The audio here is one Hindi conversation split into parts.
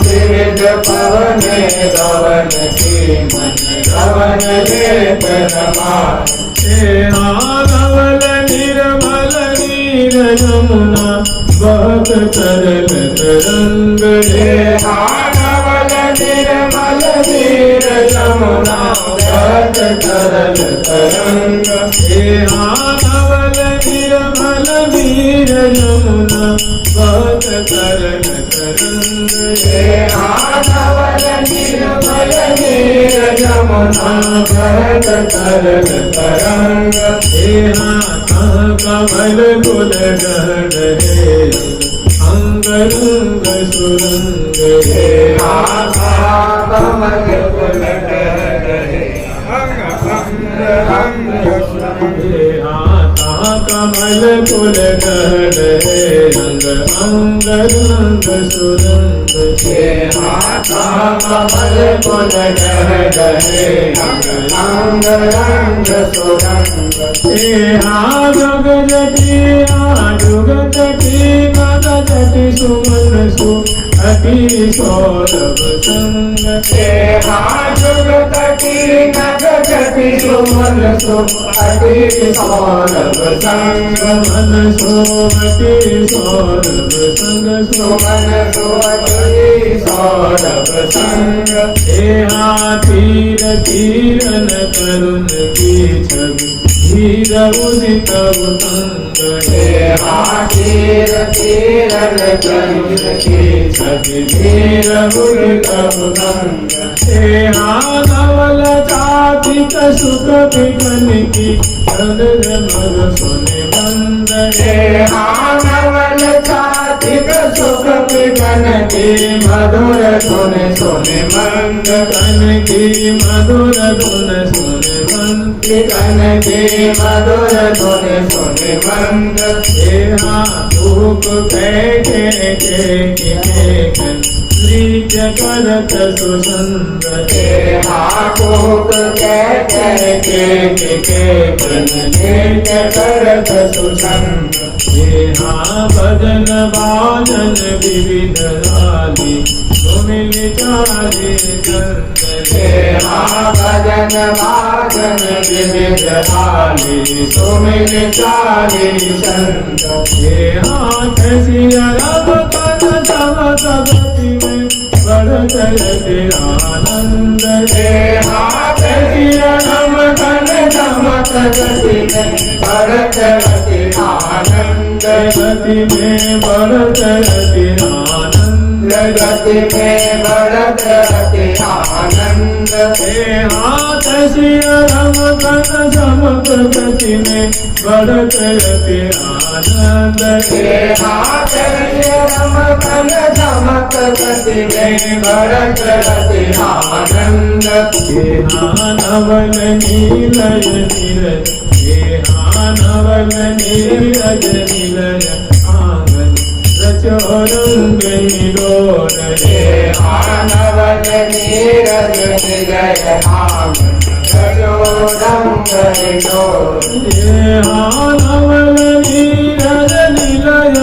गिरिज पवने गवन की मन गवन लेत नमाय। धवल निर्मल नीर यमुना बहत तरल तरंग। धवल निर्मल नीर यमुना बहत तरल तरंग। धवल निर्मल नीर यमुना बहत तरल तरंग। धवल निर्मल नीर यमुना बहत तरल तरंग। कमल कुल गढ़े अंग रंग सुरंग। कमल कुल गढ़े अंग रंग सुरंग। कमल कुल गढ़े रंग अंग रंग सुरंग। कमल कुल गढ़े अंग रंग सुरंग। जुग जटी जुग जटी मद जटी सुमन सु अति सौरभ संग। जुग जटी नग जटी सुमन सु अति सौरभ संग। मन सोमति सौरभ संग। सुमन सु अति सौरभ संग। तीर तीरन करुण की छवि धीर उदित उतंग। तीर तीरन करुण की छवि धीर उदित उतंग। धवल चातिक सुख विघन की धन मग सुने मंद। धवल चातिक सुख विघन की मधुर धुन सुने मंद। कन की मधुर धुन सुने मंद। कन की मधुर धुन सुने मंद। धूप कैके लीज करत सुसंग। धूप कैके लीज करत सुसंग। भजन बाजन विविध लाली सुमिल चाली चंद। भजन बाजन विविध लाली सुमिल चाली चंद। हाथ सिया रब कन चमक गति में बढ़त लगे आनंद। हाथ सिया रब कन चमक गति में बढ़त लगे आनंद। गति में बढ़त लगे आनंद। गति में बढ़त लगे आनंद। हाथ सिया रब कन चमक गति में बढ़त लगे आनंद। हाथ रम कन चमक गति में बढ़त लगे आनंद। नवल नीलय नीरज। नवल नीरज नीलय आंगन रचोरंग निरोर। नवल नीरज निलय आंगन रचोरंग निरोर। नवल नीरज निलय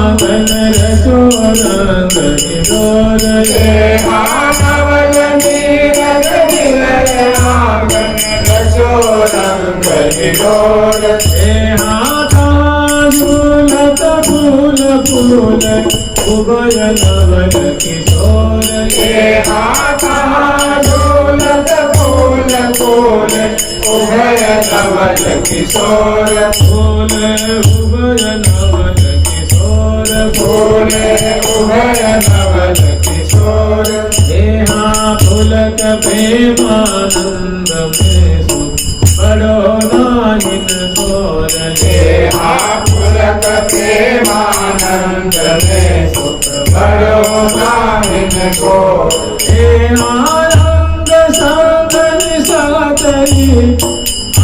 आंगन रचोरंग निरोर। नवल नीरज निलय आंगन रचोरंग निरोर। झूलत फूल फूल उभय नवल किशोर। झूलत फूल फूल उभय नवल किशोर। फूल उभय नवल किशोर। फूल उभय नवल किशोर। फूलक प्रेमानंद में सु बड़ो नाहिन तोर। फूलक प्रेमानंद में सुख बड़ो नाहिन तोर। रंग संगन सातरी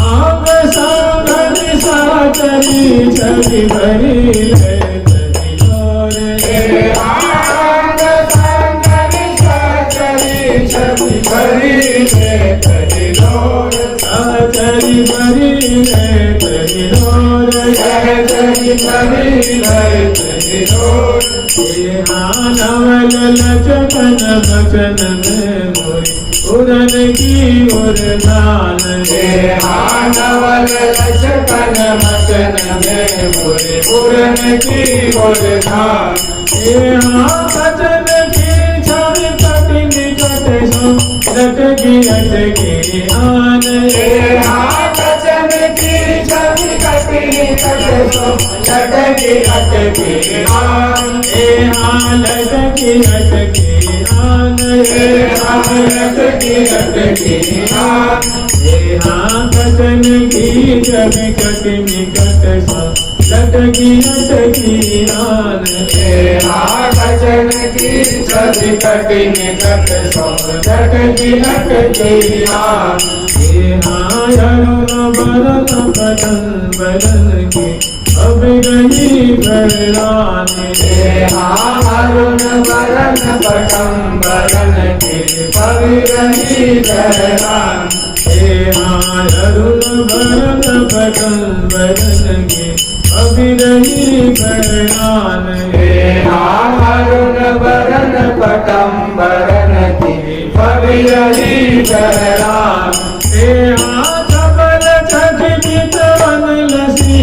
आंग संगन सातरी छवि भरी ले तरी लोर। रंग संगन सातरी छवि भरी ले तरी लोर। सातरी भरी ले तरी लोर। चली करी लय चली डोर नवल लचकन बचन में मोरी उड़न की उड़ान नवल लचकन बचन में मोरी उड़न की उड़ान बचन की छवि कटी निकट सो लटकी अटकी आन बचन की छवि कटी निकट सो लटकी अटकी आन लटकी अटकी आन लटकी अटकी आन बचन की छवि कटी निकट सो लटकी अटकी आन बचन की छवि कटी निकट सो लटकी अटकी आन बरन बदन बदन की अब गई बहराने अरुण बरन पटम बरन की पविरही बहरान अरुण बरन बदन बदन की अब गई बहरान अरुण बरन पटम बरन की पविरही बहरान सबल छठित वन लसी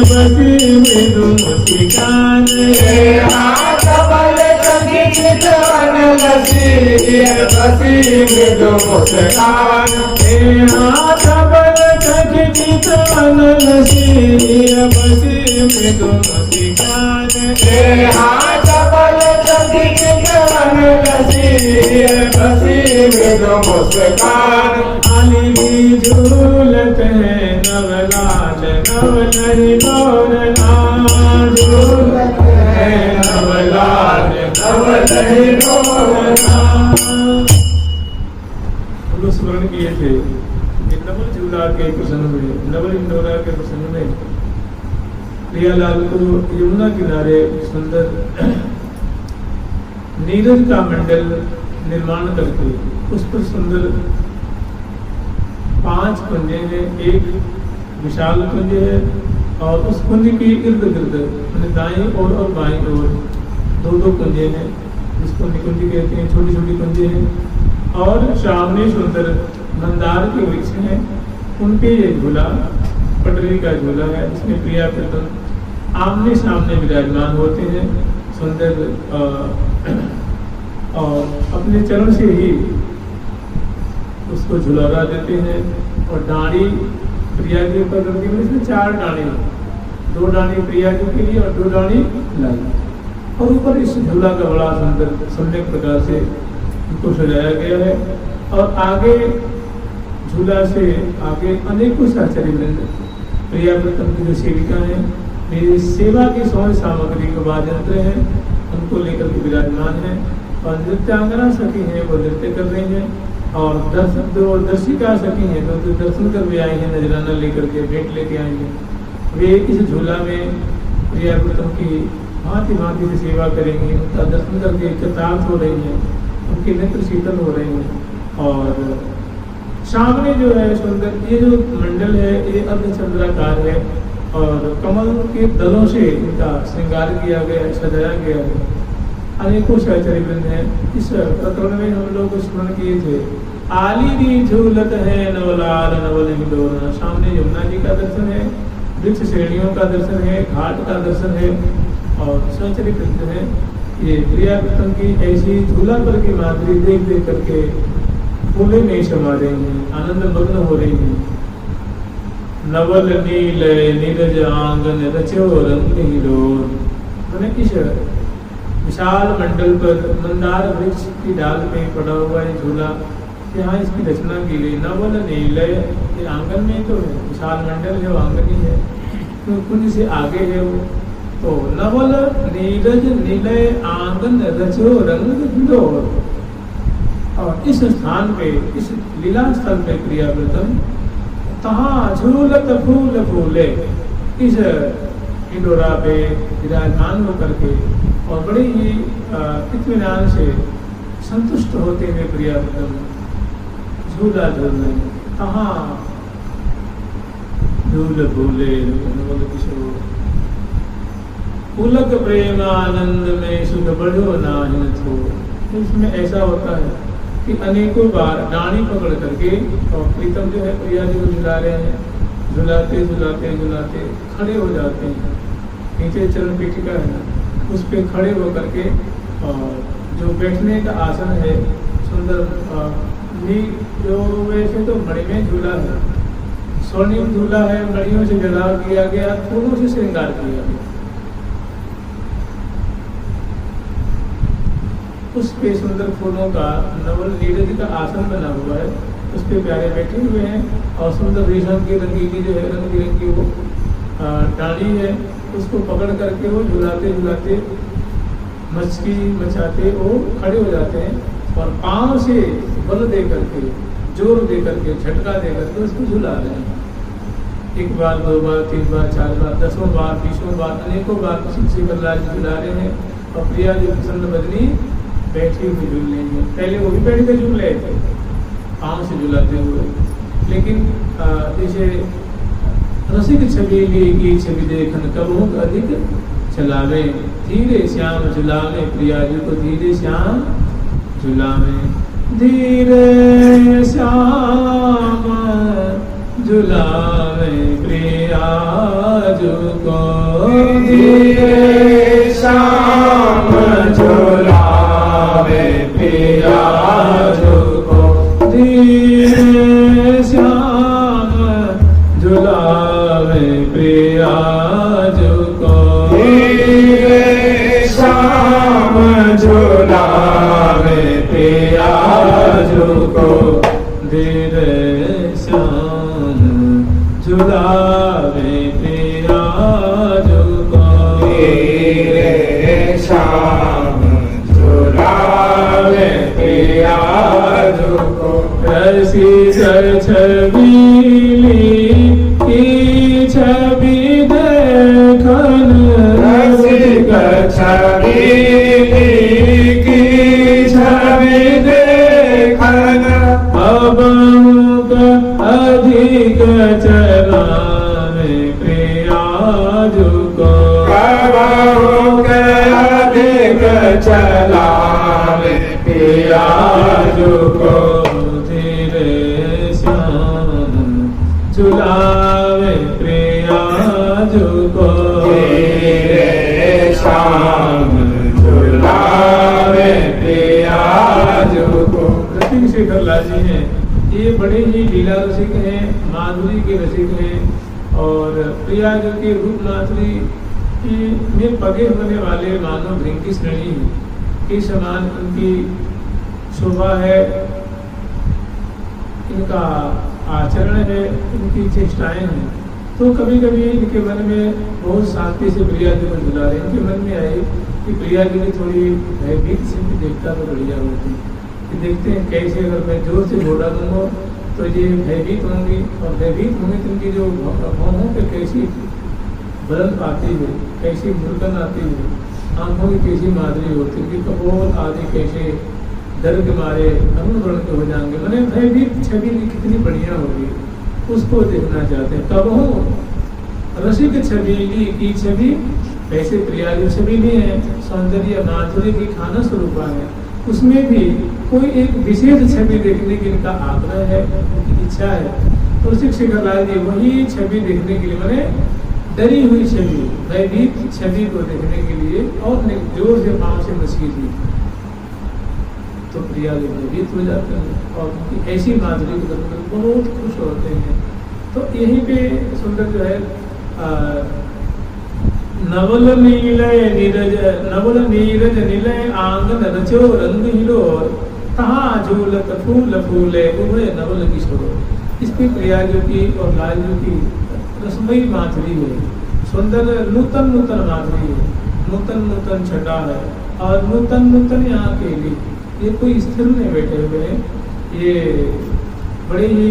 बसी मृदु मुस्कान सबल छठित वन लसी बसी मृदु मुस्कान सबल छठित वन लसी बसी मृदु मुस्कान सबल छठित वन लसी बसी मृदु मुस्कान आली झूलत है नवलाल नवलरी डोरना झूलत है नवलाल नवलरी डोरना। हम लोग स्मरण किए थे कि नवल झूला के प्रसंग में नवल इंडोरा के प्रसंग में प्रियालाल को यमुना किनारे सुंदर नीरज का मंडल निर्माण करके उस पर सुंदर 5 कुंजे हैं। एक विशाल कुंज है और उस कुंज के इर्द गिर्द दाएं ओर और बाएं ओर 2-2 कुंजे हैं जिसको निकुंज कहते हैं। छोटी छोटी कुंजे हैं और सामने सुंदर मंदार के वृक्ष हैं। उनके ये झूला पटरी का झूला है जिसमें प्रिया प्रीतम आमने सामने विराजमान होते हैं। सुंदर और अपने चरण से ही उसको झुलारा देते हैं और डांडी प्रिया के ऊपर करती है। इसमें 4 डांडी, 2 डांडी प्रिया जी के लिए और 2 डांडी लाई और ऊपर इस झूला का बड़ा सुंदर सम्यक प्रकार से उनको सजाया गया है। और आगे झूला से आगे अनेकों सहचरी वृंद प्रिया प्रीतम की जो सेविका है मेरी सेवा की सौंध सामग्री के वाद्यंत्र हैं उनको लेकर के विराजमान है और नृत्यांगना सखी हैं वो नृत्य कर रही हैं और दर्शिका सखी हैं तो दर्शन कर भी आई हैं नजराना लेकर के भेंट लेके आई हैं। वे इस झूला में प्रिया प्रीतम की भांति भांति से सेवा करेंगी। उनका दर्शन करके कृतार्थ हो रही हैं, उनके नेत्र शीतल हो रहे हैं। और सामने जो है सुंदर ये जो मंडल है ये अर्धचंद्राकार है और कमल के दलों से इनका श्रृंगार किया गया है, सजाया गया है। अनेकों सहचरी वृंद हैं। इस प्रकरण में हम लोग स्मरण किए थे आली भी झूलत है नवलाल नवल हिडोरना। सामने यमुना जी का दर्शन है, वृक्ष श्रेणियों का दर्शन है, घाट का दर्शन है और सहचरी वृंद है। ये प्रिया प्रीतम की ऐसी झूला पर की माधुरी देख देख करके फूले में समा रही हैं, आनंद मग्न हो रही हैं। नवल नील नीरज आंगन रचो रंग हिलोर। मैंने इस विशाल मंडल पर मंदार वृक्ष की डाल पे पड़ा हुआ है झूला, यहाँ इसकी रचना की गई। नवल नील ये आंगन में तो है, विशाल मंडल है वो आंगन ही है, तो कुंज से आगे है वो। तो नवल नीरज नीलय आंगन रचो रंग हिलोर। और इस स्थान पे इस लीला स्थल पे प्रिया प्रीतम तहाँ झूलत फूल फूले इस हिडोरा पे विराजमान होकर के और बड़े ही इत्मीनान से संतुष्ट होते हुए प्रिया प्रीतम झूला झूल रहे। तहाँ झूल भूले नवल किशोर। पुलक प्रेमानंद में सुख बढ़ो नाहिन थो। इसमें ऐसा होता है कि अनेकों बार डाणी पकड़ करके और प्रीतम जो है प्रिया जी को झुला रहे हैं, झुलाते झुलाते झुलाते खड़े हो जाते हैं। नीचे चरण पीठिका है ना, उस पे खड़े होकर के और जो बैठने का आसन है सुंदर जो वैसे तो मणि में झूला है, स्वर्णिम झूला है, मणियों से जड़ा किया गया, फूलों से श्रृंगार किया गया। उस पे सुंदर फूलों का नवल नीरज का आसन बना हुआ है, उस पे प्यारे बैठे हुए हैं और सुंदर रेशम की रंगीली जो है रंग बिरंगी वो डाली है, उसको पकड़ करके वो झुलाते झुलाते मस्ती मचाते वो खड़े हो जाते हैं और पाँव से बल दे करके जोर दे करके झटका दे करके उसको झुला रहे हैं। एक बार, दो बार, तीन बार, चार बार, 10वां बार, 20वां बार, अनेकों बार शिक्षी बल्लाज झुला रहे हैं और प्रिया जी प्रसन्न बदनी बैठी हुई झूल रही है। पहले वो भी बैठ कर झूल रहे थे पाँव से झुलाते हुए, लेकिन जैसे रसिक छबीली की छवि देखन कबहू अधिक चलावे, धीरे श्याम झुलावे प्रिया जी को धीरे श्याम झुलावे, धीरे श्याम झुलावे प्रिया जी को धीरे श्याम झुलावे प्रिया जी को धीरे श्याम झुलावे प्रिया जी को धीरे श्याम झुलावे प्रिया जी को धीरे श्याम झुलावे प्रिया जी को धीरे श्याम झुलावे प्रिया जी को। रसिक छबीली की छवि देखन रसिक छबीली की छवि देखन अबहुक अधिक चलावे प्रिया जी को अबहुक अधिक चलावे प्रिया जी को धीरे श्याम झुलावे प्रिया जी को धीरे श्याम झुलावे प्रिया जी को। रसिक शेखर लाल जी हैं, ये बड़े ही लीला रसिक हैं, माधुरी के रसिक हैं और प्रिया जी के रूप माधुरी में पगे होने वाले मानव भृंग की श्रेणी के समान उनकी शोभा है, इनका आचरण है, इनकी चेष्टाएं हैं। तो कभी कभी इनके मन में बहुत शांति से प्रिया जी को झुला रहे, इनके मन में आई कि प्रिया जी की थोड़ी भयभीत से भी देखता तो बढ़िया होती कि देखते हैं कैसे अगर मैं जोर से घोड़ा दूंगा तो ये भयभीत होंगी और भयभीत होंगी तो इनकी जो भौहों पे कैसी बदल पाती है, कैसी मुर्गन आती है, आंखों की कैसी माधुरी होती है, कपोल आदि कैसे डर के मारे अरुण वर्ण के हो जाएंगे। मैंने भयभीत छवि कितनी बढ़िया होगी, उसको देखना चाहते हैं। कबहू रसिक छबीली की छवि, वैसे प्रिया जो छबीली है सौंदर्य माधुर्य की खाना स्वरूपा है, उसमें भी कोई एक विशेष छवि देखने की इनका आग्रह है, उनकी इच्छा है। तो रसिक शेखर लाल जी वही छवि देखने के लिए मैंने डरी हुई छवि, भयभीत छवि को देखने के लिए और जोर से पाँव से मछली थी तो प्रिया जी भयभीत हो जाते हैं और उनकी ऐसी माधुरी को देखकर बहुत खुश होते हैं। तो यहीं पे सुंदर जो है नवल नीरज निलय आंगन रचो रंग हिलोर तहाँ झूलत फूल फूले उभे नवल किशोर। इस पे प्रिया जी की और लाल जी की रसमयी माधुरी है, सुंदर नूतन नूतन माधुरी है, नूतन नूतन छटा है और नूतन नूतन यहाँ के लिए ये कोई स्थिर नहीं बैठे हुए हैं, ये बड़े ही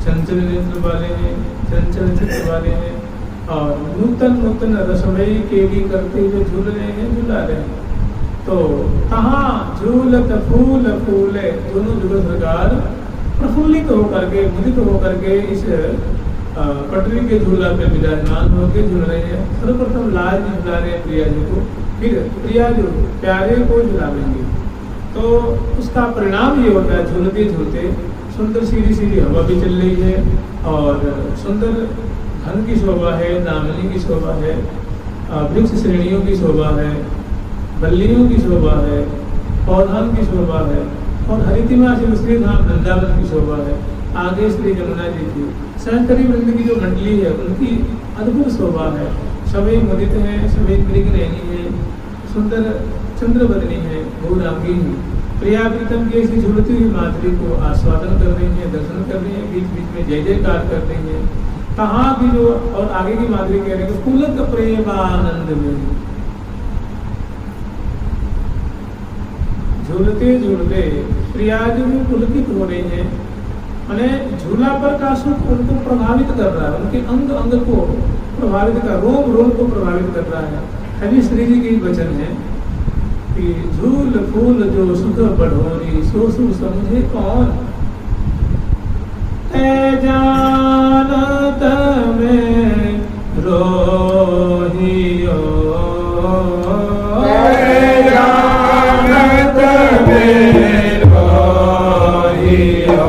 चंचल नेत्र वाले हैं, चंचल चित्र वाले हैं और नूतन नूतन रसमयी केली करते हुए झूल रहे हैं, झूला रहे हैं। तो कहाँ झूलत फूल फूले, दोनों जुगल सरकार प्रफुल्लित होकर के मुदित होकर के इस पटरी के झूला पे विराजमान होकर झूल रहे हैं। सर्वप्रथम लाल जी झुला रहे हैं प्रिया जी को, फिर प्रिया जी प्यारे को झुलावेंगे। तो उसका परिणाम ये होता है, झूलते झूलते सुंदर सीधी सीधी हवा भी चल रही है और सुंदर घन की शोभा है, दामिनी की शोभा है, वृक्ष श्रेणियों की शोभा है, बल्लियों की शोभा है, पौधान की शोभा है और हरितिमा से श्री धाम वृंदावन की शोभा है। आगे श्री यमुना जी की सहचरी वृंद की जो मंडली है उनकी अद्भुत शोभा है। सभी मुदित हैं, सभी मृगनयनी है, सुंदर चंद्रवदनी है, गौरांगी है। प्रिया प्रीतम की ऐसी झूलती हुई माधुरी को आस्वादन कर रही हैं, दर्शन कर रही हैं, बीच बीच में जय जयकार कर रही हैं। कहाँ भी जो और आगे की माधुरी कह रहे हैं पुलक प्रेमानंद में झूलते झूलते प्रिया जी भी पुलकित हो रही हैं। मैंने झूला पर का सुख उनको प्रभावित कर रहा है, उनके अंग अंग को प्रभावित कर, रोम रोम को प्रभावित कर रहा है। कवि श्री जी के वचन है कि झूल फूल जो सुख बढ़ोरी सो सुख समझे कौन, जानत में रोहियो जानत में रोहियो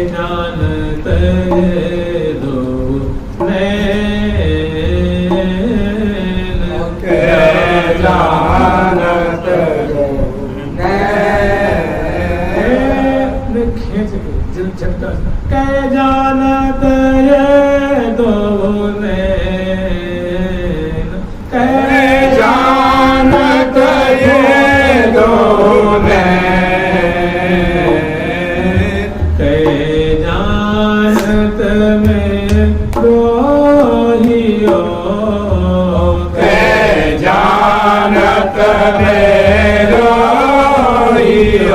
जानत दो जानत खींच के झटका कै जानत ये दो नैन, कै जानत ये दो कै जानत में रोहियो, कै जानत में रोहियो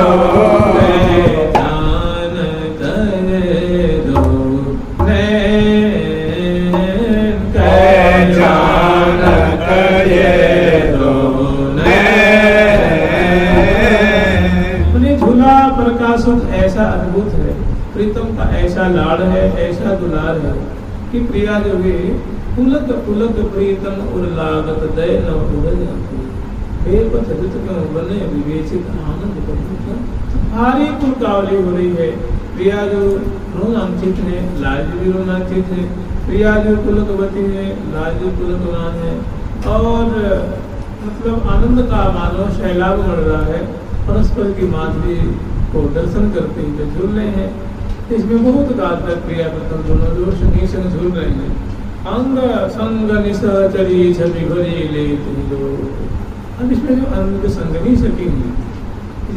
सुख ऐसा अद्भुत है, प्रीतम का ऐसा लाड़ है, ऐसा दुलार है कि प्रिया जो है पुलक पुलक प्रीतम उर लागत दय न बने विवेचित आनंद भारी पुलकावली हो रही है। प्रिया जो रोमांचित है, लाल भी रोमांचित है, प्रिया जो पुलकवती है, लाल जो पुलकवान है और मतलब आनंद का मानो शैलाब बढ़ रहा है। परस्पर की माधुरी को दर्शन करते हुए झूल रहे हैं। इसमें बहुत काल तक प्रिया प्रथम दोनों जो संगी संग झूल रहे हैं। अंग संग निसचरी छवि घरी लेती लो। अब इसमें जो अंग संगनी सकी है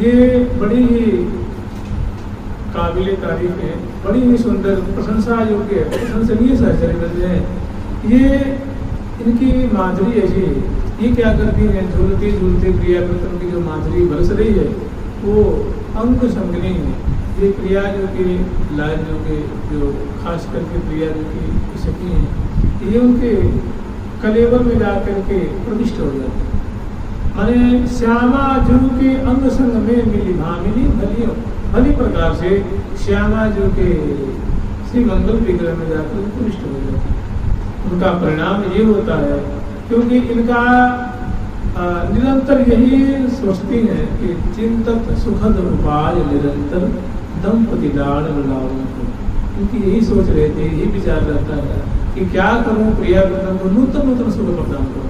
ये बड़ी ही काबिल तारीफ है, बड़ी ही सुंदर प्रशंसा योग्य प्रशंसनीय सहचर्य है। ये इनकी माधुरी ऐसी है, ये क्या करती है झूलती झूलती प्रिया प्रथम की जो माधुरी बरस रही है वो अंग संगनी है। ये प्रिया जो की लाल जो के जो खास करके प्रिया जो की सखी हैं ये उनके कलेवर में जा करके प्रविष्ट हो जाते हैं। माने श्यामा जू के अंग संग में मिली भामिनी भलियों, भली प्रकार से श्यामा जू के श्री मंगल विग्रह में जाकर प्रविष्ट हो जाते हैं। उनका परिणाम ये होता है क्योंकि इनका निरंतर यही सोचती हैं कि चिंतक सुखद उपाय निरंतर दंपति लाड़ लाड़ों को। इनकी यही सोच रहती है, यही विचार रहता है कि क्या करूं प्रिया प्रथम को नूतन नूतन सुख प्रदान करूं,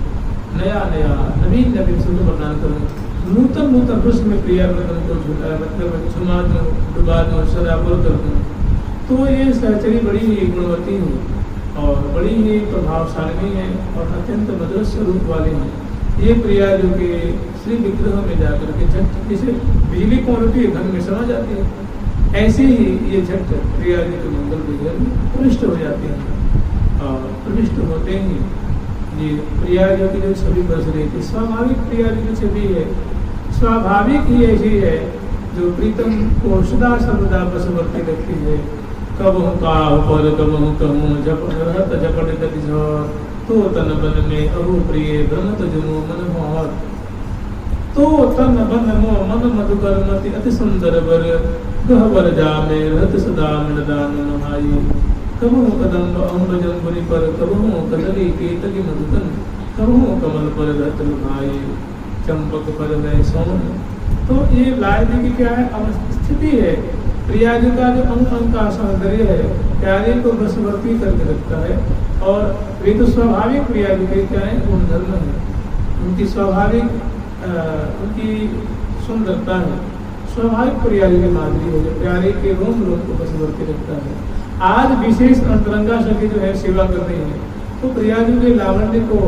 नया नया नवीन नवीन सुख प्रदान करूं, नूतन नूतन रस में प्रिया प्रथम को झूठा मतलब छुमा दूं, डुबा दूं, सदापुर कर दूं। तो ये सहचरी बड़ी ही गुणवती है और बड़ी ही प्रभावशाली है और अत्यंत मधुर स्वरूप वाली है। ये प्रिया जो कि श्री विग्रह में जाकर के झट जैसे बिजली कौन होती है घर में समा जाती है, ऐसे ही ये झट प्रिया जी के मंगल विग्रह में प्रविष्ट हो जाते हैं। और प्रविष्ट होते ही ये प्रिया जी की जो छवि बस रही थी स्वाभाविक प्रिया जी की छवि है, स्वाभाविक ही ऐसी है जो प्रीतम को सदा सर्वदा बसवर्ती रखती है। कब हूँ काहू पर कब हूँ कहूँ झपट झपट गति झोर तो तन बन में अहु प्रिय भ्रमत जुमो मन मोहर। तो तन बन मो मन मधुकर मति अति सुंदर वर गहवर जा में रहत सदा मृदान नहाई। कबहू कदम्ब अम्ब जम्बुनि पर, कबहू कदली केतकी मधुतन, कबहू कमल पर रत्न भाई, चंपक पर गए सोन। तो ये लाए जी की क्या है, स्थिति है। प्रिया जी का जो अंग अंग का सौंदर्य है, प्यारे को बसवर्ती करके रखता है। और वे तो स्वाभाविक प्रिया जी के क्या है, गुणधर्म है, उनकी स्वाभाविक उनकी सुंदरता है, स्वाभाविक प्रिया जी की माधुरी है, जो प्यारे के रोम रोम को बसवर्ती रखता है। आज विशेष अंतरंगा सखी जो है सेवा कर रही है, तो प्रिया जी के लावण्य को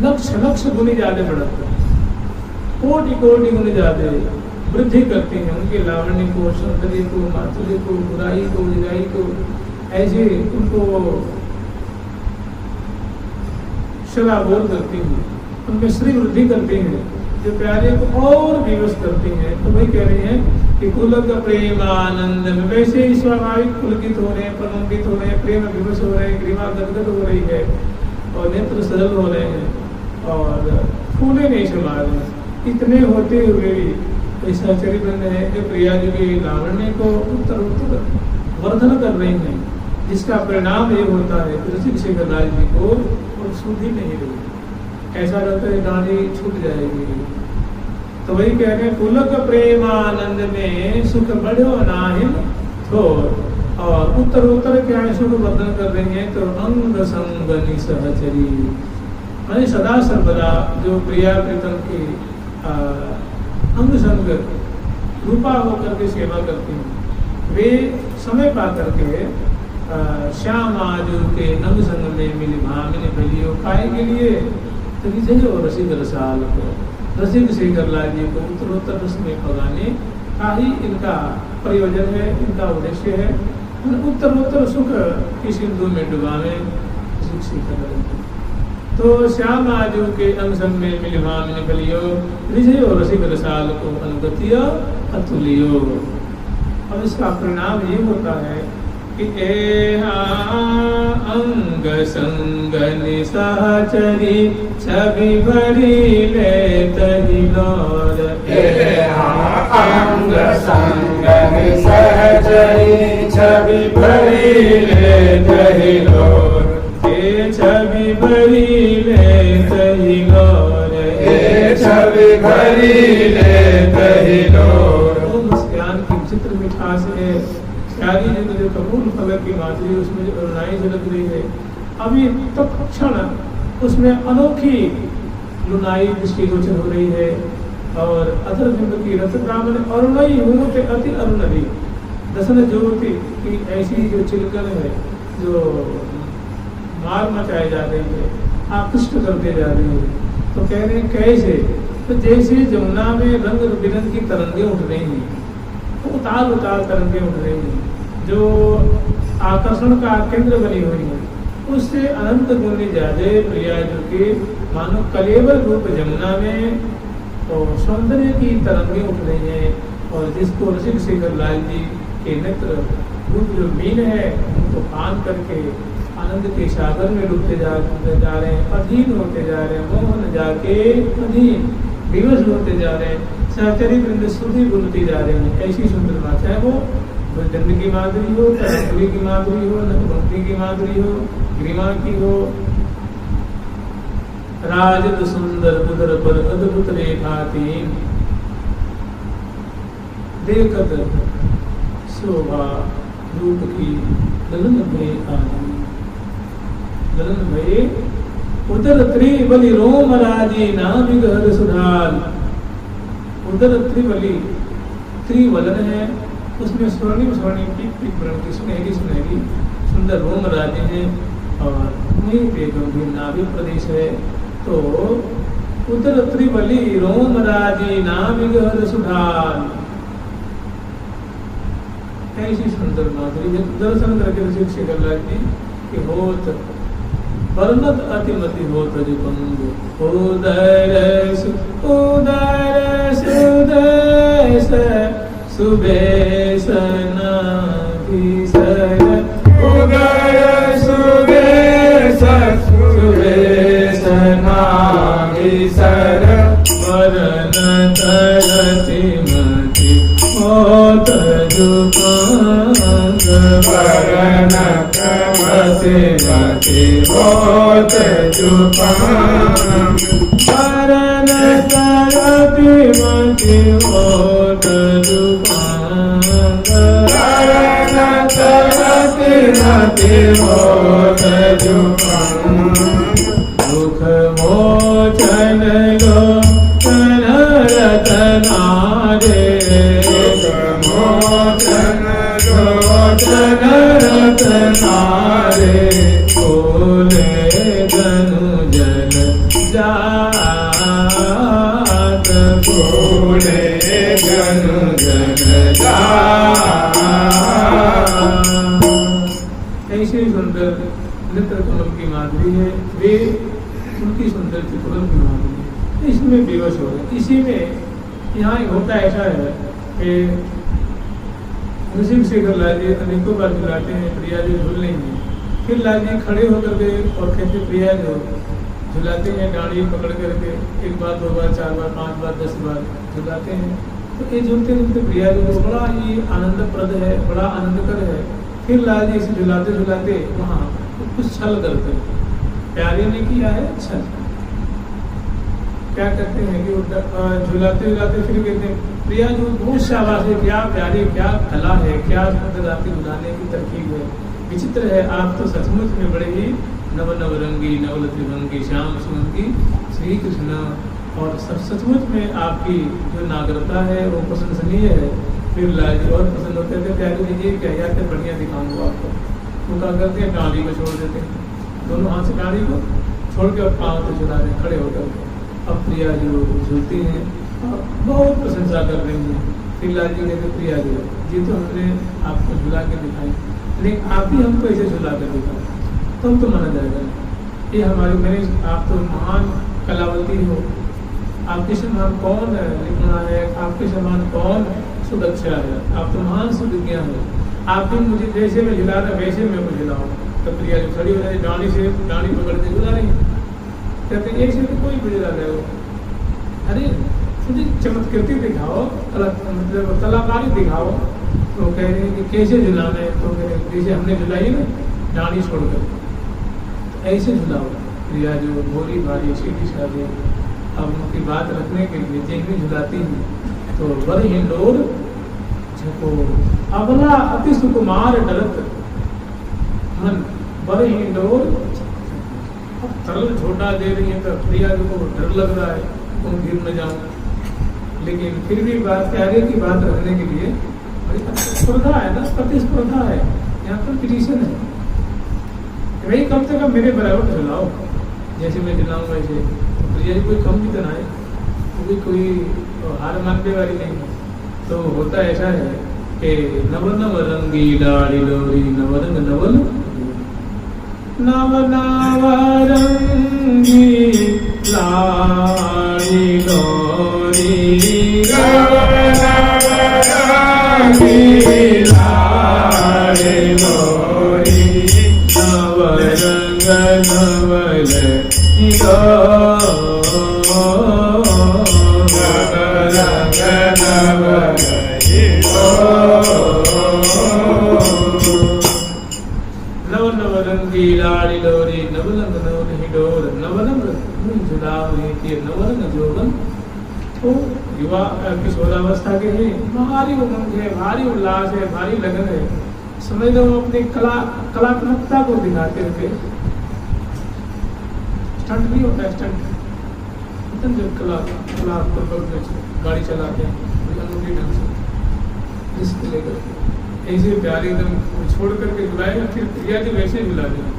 लक्ष लक्ष गुनी ज्यादा बढ़ाते हैं, कोटि कोटि गुनी ज्यादा वृद्धि करती हैं उनके लावण्य को, सौंदर्य को, माधुर्य को, बुराई को, बुराई को, ऐसे उनको शराबोर करती हैं, उनमें श्री वृद्धि करती हैं, जो प्यारे को और विवश करती हैं। तो वही कह रही हैं कि कुल का प्रेम आनंद में, वैसे ही स्वाभाविक पुलकित हो रहे हैं, प्रलंबित हो रहे हैं, प्रेम विवश हो रहे हैं, ग्रीवा गदगद हो रही है और नेत्र सरल हो रहे हैं और फूले नहीं समा रहे। इतने होते हुए भी ऐसा चरित्र है जो प्रिया जी के लावण्य को उत्तर उत्तर वर्धन कर रही हैं, जिसका परिणाम ये होता है कि रसिक शेखर लाल जी को और सुधी नहीं रही, ऐसा लगता है डाली छूट जाएगी। तो वही कह रहे हैं पुलक प्रेमानंद में सुख बढ़ो नाहिन थोर, और उत्तर उत्तर क्या है सुख वर्धन कर रही है। तो अंग संग निसहचरी, मैंने सदा सर्वदा जो प्रिया प्रीतम की अंग संग रूपा होकर के सेवा करती हैं, वे समय पा करके श्याम आजू के नंग संग में मिली भामिनी भलियो काय के लिए, तो जो रसिक रसाल को, रसिक शेखर लाल जी को उत्तरोत्तर रस में पगाने का ही इनका प्रयोजन है, इनका उद्देश्य है। उत्तरोत्तर सुख की सिंधु में डुबावे रसिक शेखर लाल जी। तो श्याम आजू के अंग संग में मिली भामिनी भलियो, रिझयो रसिक रसाल को अनुगतियो अतुलियो। अब इसका परिणाम ये होता है कि अंग संग निसहचरी, छवि भरी ले तहि लोर। अंग संग निसहचरी, छवि भरी ले तहि लोर। छवि भरी ले तहि लोर, छवि भरी ले तहि लोर। मुस्कान की विचित्र मिठास है, प्यारी जी जो कपूर फलक की माधुरी, उसमें जो अरुणाई झलक रही है, अभी तत्क्षण उसमें अनोखी लुनाई दृष्टिगोचर हो रही है। और अधर बिंब की रथ ब्राह्मण अरुणई होत अति अरुणवी, दसन ज्योति की ऐसी जो चिलकन है, जो मार मचाई जा रही है, आकृष्ट करते जा रही है। तो कह रहे हैं कैसे, तो जैसे जमुना में रंग बिरंग की तरंगे उठ रही हैं, तो उतार उतार तरंगे उठ रही हैं, जो आकर्षण का केंद्र बनी हुई है, उससे अनंत गुणी ज्यादा प्रिया जो के मानो कलेवर रूप जमुना में और सौंदर्य की तरंगे उठ रही हैं। और जिसको रसिक शेखर लाल जी के नेत्र रूप जो मीन है, उनको पान करके आनंद के सागर में डूबते जा रहे हैं, अधीन होते जा रहे हैं, मोहन जाके अधीन विवश होते जा रहे हैं, सहचरी वृंद सुधी बुलती जा रहे हैं। ऐसी सुंदर बात है, वो चंद्र की माधुरी हो, तरंगुली की माधुरी हो, नखभक्ति की माधुरी हो, ग्रीमा की हो, राजद सुंदर उदर पर अद्भुत रेखातीन, देखत शोभा रूप की गलन में आनी, गलन में उदर त्रिबली रोम राजी नाभिग हर सुधाल। उदर त्रिबली, त्रिवलन है, उसमें स्वर्णिम स्वर्णिम टिक वर्ण की सुनहरी सुनहरी सुंदर रोम राज्य है और वहीं पे गंभीर नाभिक प्रदेश है। तो उदर त्रिबली रोम राजी नाभिग हर सुधाल, ऐसी सुंदर माधुरी है। दर्शन करके रसिक शेखर लाल जी कि होत वर्णत अतिमति होत जिपंग, उदर सुदेश सुबेश नाभिसर, उदर सुदेश सुबेश नाभिसर। वरण तरति मति होत जुपांग वरन कमसे मति होत जुपांग वरन करति मति होत जुपांग वरन करति मति होत जुपांग दुख मोचन लोचन रतनारे मोचन लोचन रतनारे बोले धनु जन जात बोले जनु जन जात। ऐसे सुंदर नेत्र कमल की माधुरी है, वे उनकी सुंदर चित्रकल की माधुरी है, इसमें बेवश हो गए। इसी में यहाँ होता ऐसा है कि नृसिंह शेखर लाल जी अनेकों बार झुलाते हैं, प्रिया जी झूल नहीं है, फिर लाल जी खड़े होकर के और कहते प्रिया जो झुलाते हैं, डांडी पकड़ करके 1 बार 2 बार 4 बार 5 बार 10 बार झुलाते हैं। तो ये झूलते झूलते प्रिया जी को बड़ा ये आनंदप्रद है, बड़ा आनंदकर है। फिर लाल जी इसे झुलाते झुलाते वहाँ कुछ छल करते हैं, प्यारे ने किया है छल। क्या करते हैं कि झुलाते झुलाते फिर कहते हैं प्रिया जो बहुत शाबाश है, क्या प्यारी, क्या कला है, क्या सुंदर आपकी झुलाने की तरकीब है, विचित्र है। आप तो सचमुच में बड़े ही नव नवरंगी नवल त्रिभंगी श्याम सुमंगी श्री कृष्ण, और सचमुच में आपकी जो नागरता है वो प्रशंसनीय है। फिर लाल जी और पसंद होते थे, प्यारी जी ये क्या यार बढ़िया दिखाऊंगा आपको। तो क्या करते हैं डांडी को छोड़ देते हैं, दोनों हाथ से डांडी को छोड़ के और पाँव से झुला रहे खड़े होकर के। अब प्रिया जी झूलती हैं और बहुत प्रशंसा कर रही हैं। फिर लाल जी कहते प्रिया जी जी तो हमने आपको झुला के दिखाई, लेकिन आप ही हमको ऐसे झुला कर दिखाओ तब तो माना जाएगा। ये हमारी मैंने आप तो महान कलावती हो, आपके समान कौन है लिखना है, आपके समान कौन सुदक्षा है, आप तो महान सुविज्ञा है। आप भी मुझे जैसे मैं झुला रहा वैसे मैं को झुलाऊँ। तो प्रिया जो खड़ी हो जाए डांडी पकड़ के झुला रही, कहते एक से तो कोई भी झुला रहे हो, अरे मुझे चमत्कृति दिखाओ, मतलब कलाकारी दिखाओ। तो कह रहे हैं कि कैसे झुलाना है, तो कह रहे जैसे हमने झुलाई ना डांडी छोड़कर, ऐसे झुलाओ। प्रिया जो भोली भारी सीधी साधी, अब उनकी बात रखने के लिए जैसे झुलाती है तो वर हिंडोर झको अबला अति सुकुमार डरत मन वर हिंडोर। अब तरल छोटा दे रही है तो प्रिया जी को डर लग रहा है तुम गिर न जाऊं, लेकिन फिर भी बात प्यारे की बात रखने के लिए स्पर्धा है ना, प्रतिस्पर्धा है, यहाँ पर पिटीशन है भाई कम से कम मेरे बराबर झुलाओ, जैसे मैं झुलाऊँ वैसे। तो प्रिया जी कोई कम भी तो ना है, कोई हार मानने वाली नहीं है। तो होता ऐसा है कि नव नव रंगी लाड़ी लोरी नवरंग नवल नव नव रंगी लाड़ी लोरी नव नव रंगी लाड़ी लोरी नवरंग नवल नव नव रंगी लाड़ी लोरी नवलंग नवल हिडोर नवरंग झुलावती नवरंग जोगन। तो युवा किशोरावस्था के लिए भारी उमंग है, भारी उल्लास है, भारी लगन है। समझ लो अपनी कलात्मकता को दिखाते हुए स्टंट भी होता है, स्टंट जब कलात्मक गाड़ी चलाते हैं अनूठी ढंग से रिस्क लेकर ऐसे प्यारे एकदम छोड़ करके झुलाएगा, फिर प्रिया जी वैसे झुला देगा।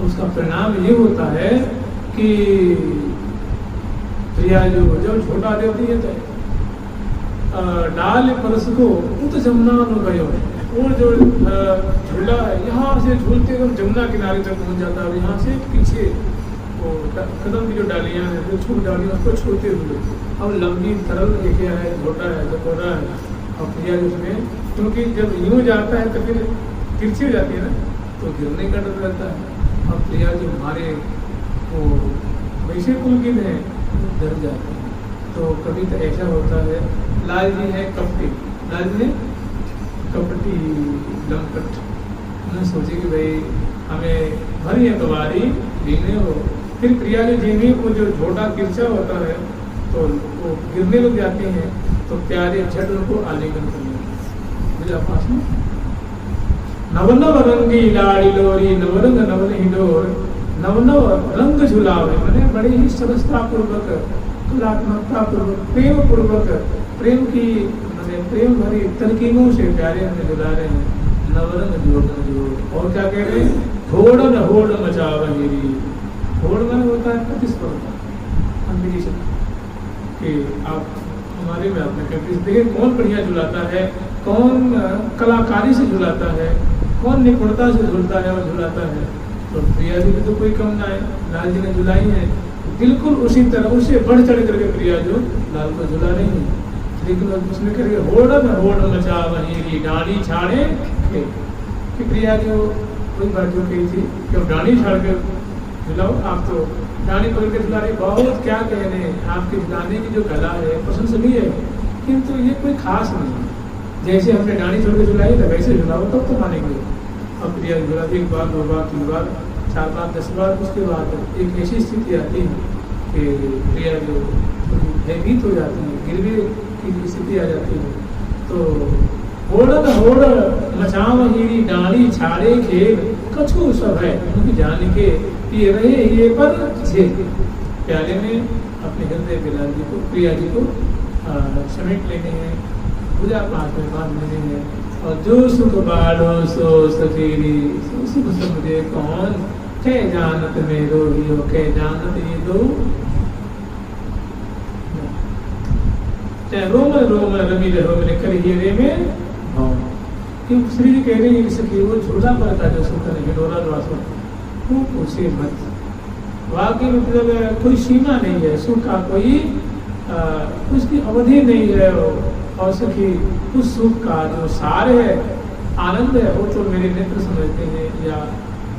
उसका परिणाम ये होता है कि प्रिया जो जब छोटा देती है तो डाल परस को उत जमुना नो गयो, और जो झूला है यहाँ से झूलते एकदम जमुना किनारे तक पहुँच जाता है। यहाँ से पीछे वो कदम की जो डालियाँ हैं जो छोटी डालियाँ उसको छोड़ते हुए अब लंबी तरल लेके आए, छोटा है चकोरा है। और प्रिया जो उसमें क्योंकि जब यूँ जाता है तो फिर तिरछी हो जाती है ना, तो गिरने का डर रहता है। अब प्रिया जो हमारे वो वैसे पुलकित हैं डर जाते हैं। तो कभी तो ऐसा होता है, लाल जी है कपटी, लाल ने कपटी लंपट उन्होंने सोचे कि भाई हमें भरी है कवारी गिरने हो। फिर प्रिया जी में वो जो छोटा किरचा होता है तो वो गिरने लग जाते हैं, तो प्यारे झट उनको आलिंगन करने बुझा पास में नवनव रंगी लाड़ी लोरी नवरंग नवन हिडोर नवनव रंग झुलावे, मैंने बड़े ही सरसता पूर्वक कलात्मकता पूर्वक प्रेम पूर्वक प्रेम की मैंने प्रेम भरी तरकीबों से प्यारे हमें झुला रहे हैं। नवरंग जोड़ और क्या कह रहे हैं, होड़ होड़ मचावही। होड़ में होता है प्रतिस्पर्धा कंपटीशन कि आप हमारे में आपने कंपटीशन देखिए कौन बढ़िया झुलाता है, कौन कलाकारी से झुलाता है, कौन निपुणता से झुलता है और झुलाता है। तो प्रिया जी में तो कोई कम ना है, लाल जी ने झुलाई है बिल्कुल उसी तरह, उससे बढ़ चढ़ करके प्रिया जो लाल को झुला रही है। लेकिन उसमें करिए होड़ मचा वही डाली छाड़े कि प्रिया जो कोई बात जो कही थी कि अब डाली छाड़ कर झुलाओ, आप तो डाली पकड़ के झुला रहे, बहुत क्या कहने आपके झुलाने की जो कला है प्रशंसनीय है, किंतु ये कोई खास नहीं है। जैसे हमने डाली छोड़ के झुलाई था वैसे झुलाओ तब तो मानेंगे। अब प्रिया झुला एक बार, दो बार, तीन बार, 4 बार, 10 बार, उसके बाद एक ऐसी स्थिति आती है कि प्रिया जो भयभीत हो जाती है, गिरवे की स्थिति आ जाती है। तो होड़ मचावही डाली छाड़े खेल कछु सब है उनकी जान के ये रहे ये पर झेल। प्यारे ने अपने हृदय के लाल जी को प्रिया जी को समेट लेने हैं, पूजा पाठ में बांध लेने हैं। और जो सुख बालो सो सखीरी सो सुख समझे कौन कै जानत में रोहियो कै जानत ये दो रोम रोम रमी रहो मेरे कर हीरे में। श्री जी कह रहे हैं कि सखी वो झूला पर का जो सुख है हिडोरा द्वासो वो पूछे मत। वाकई में मतलब कोई सीमा नहीं है सुख का, कोई उसकी अवधि नहीं है। और सखी उस सुख का जो सार है, आनंद है, वो तो मेरे नेत्र समझते हैं, या